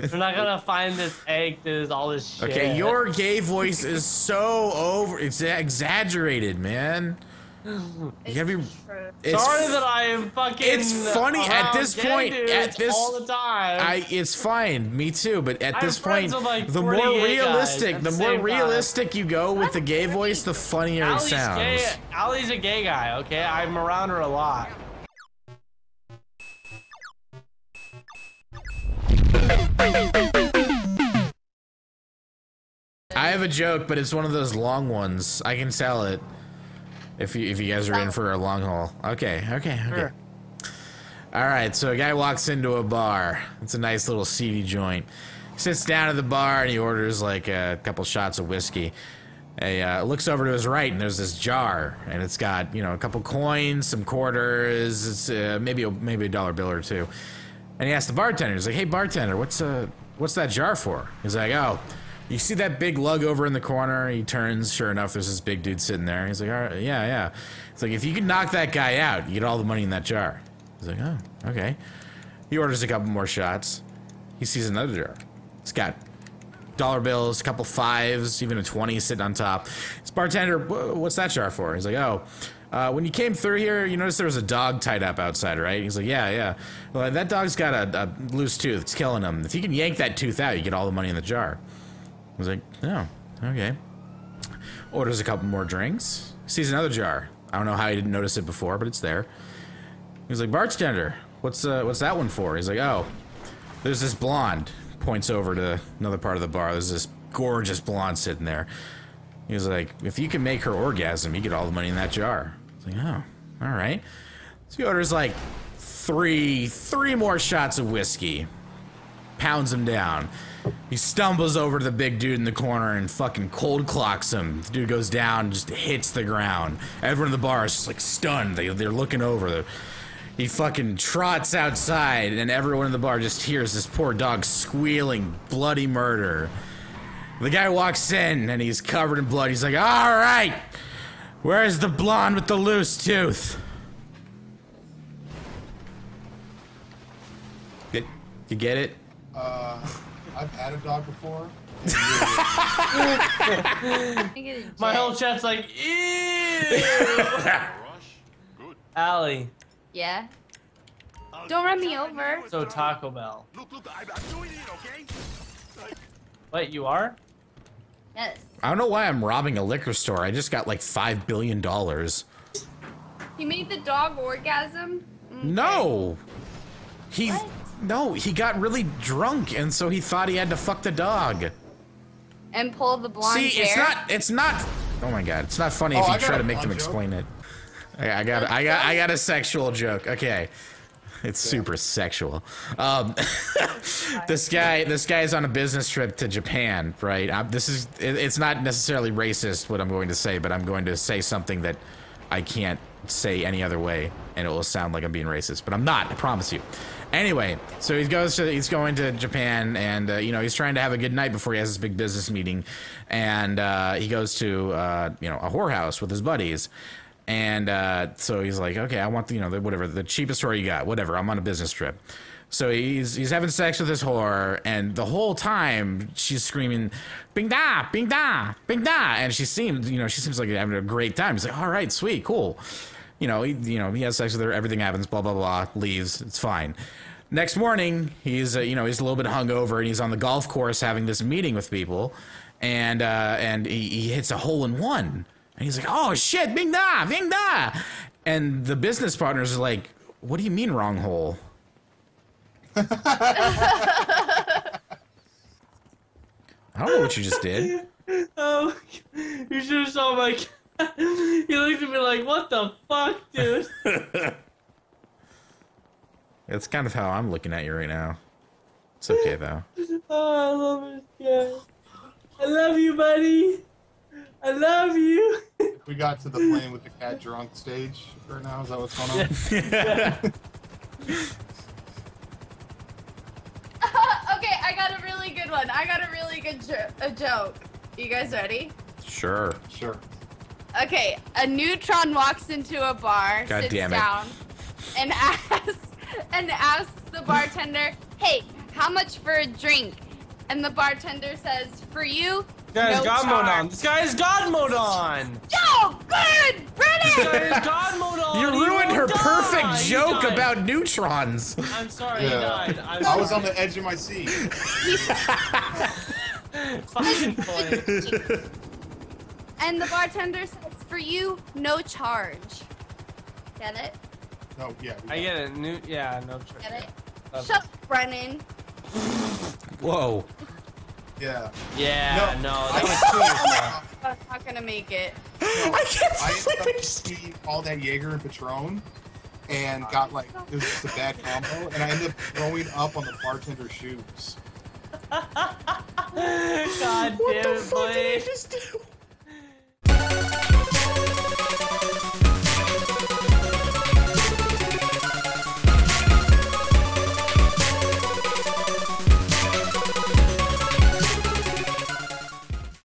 We're not gonna find this egg. There's all this shit. Okay, your gay voice is so it's exaggerated, man. You gotta be. Sorry that I am fucking. It's funny at this point. At this all the time. It's fine. Me too. But at this point, like the more realistic you go with the gay voice, the funnier it sounds. Allie's a gay guy. Okay, I'm around her a lot. I have a joke, but it's one of those long ones. I can tell it. If you guys are in for a long haul. Okay. Sure. All right, so a guy walks into a bar. It's a nice little seedy joint. He sits down at the bar and he orders like a couple shots of whiskey. He looks over to his right and there's this jar and it's got, you know, a couple coins, some quarters, it's maybe a dollar bill or two. And he asks the bartender, he's like, "Hey bartender, what's that jar for?" He's like, "Oh, you see that big lug over in the corner?" He turns, sure enough, there's this big dude sitting there. He's like, "All right, yeah." It's like, if you can knock that guy out, you get all the money in that jar. He's like, "Oh, okay." He orders a couple more shots. He sees another jar. It's got dollar bills, a couple fives, even a 20 sitting on top. This bartender, "What's that jar for?" He's like, "Oh, when you came through here, you noticed there was a dog tied up outside, right?" He's like, yeah. "Well, that dog's got a loose tooth. It's killing him. If you can yank that tooth out, you get all the money in the jar." I was like, "Oh, okay." Orders a couple more drinks. Sees another jar. I don't know how he didn't notice it before, but it's there. He's like, "Bartender, what's that one for?" He's like, "Oh, there's this blonde." Points over to another part of the bar. There's this gorgeous blonde sitting there. He was like, "If you can make her orgasm, you get all the money in that jar." I was like, "Oh, all right." So he orders like three more shots of whiskey. Pounds him down. He stumbles over to the big dude in the corner and fucking cold clocks him. The dude goes down, just hits the ground. Everyone in the bar is just like stunned. They're looking over. He fucking trots outside, and everyone in the bar just hears this poor dog squealing bloody murder. The guy walks in, and he's covered in blood. He's like, "All right, where's the blonde with the loose tooth?" You get it? I've had a dog before. My whole chat's like, ew! Allie. Yeah? Don't run me over. So Taco Bell. Look, I'm doing it, okay? Wait, you are? Yes. I don't know why I'm robbing a liquor store. I just got like $5 billion. He made the dog orgasm? Okay. No! What? No, he got really drunk, and so he thought he had to fuck the dog. And pull the blonde See, hair? it's not, oh my god, it's not funny if you try to make them explain it. I got a sexual joke, okay. It's super sexual. This guy's on a business trip to Japan, right? It's not necessarily racist what I'm going to say, but I'm going to say something that I can't say any other way, and it will sound like I'm being racist, but I'm not, I promise you. Anyway, so he's going to Japan, and you know, he's trying to have a good night before he has this big business meeting, and he goes to you know, a whorehouse with his buddies, and so he's like, "Okay, I want the cheapest whore you got, whatever. I'm on a business trip." So he's having sex with this whore, and the whole time she's screaming, "Bing da, bing da, bing da," and she seems like having a great time. He's like, "All right, sweet, cool." He has sex with her, everything happens, blah, blah, blah, leaves, it's fine. Next morning, he's a little bit hungover, and he's on the golf course having this meeting with people, and he hits a hole in one. And he's like, "Oh shit, bing da, bing da." And the business partners are like, "What do you mean wrong hole?" I don't know what you just did. Oh, you should have saw my... He looked at me like, "What the fuck, dude?" That's kind of how I'm looking at you right now. It's okay, though. Oh, I love this guy. I love you, buddy. I love you. We got to the playing with the cat drunk stage right now. Is that what's going on? Yeah. Okay, I got a really good one. I got a really good joke. You guys ready? Sure. Sure. Okay, a neutron walks into a bar, God sits damn it. down, and asks the bartender, "Hey, how much for a drink? And the bartender says, for you, This guy's no God mode on. charge. This guy's God mode on. Yo, good, This Brennan. guy's God mode on. You He ruined her won't perfect die. He joke died. about neutrons. I'm sorry, he died. I'm I was sorry. on the edge of my seat. Fucking play. And the bartender says, for you, no charge. Get it? No, yeah. I get it. Yeah, no trick. Get it? Love Shut up, Brennan. Whoa. Yeah. Yeah, no, that was too. I'm not gonna make it. I can't I ended believe up eating all that Jaeger and Patron and got like, it was just a bad combo, and I ended up throwing up on the bartender's shoes. God damn What the it, fuck did I boy. just do?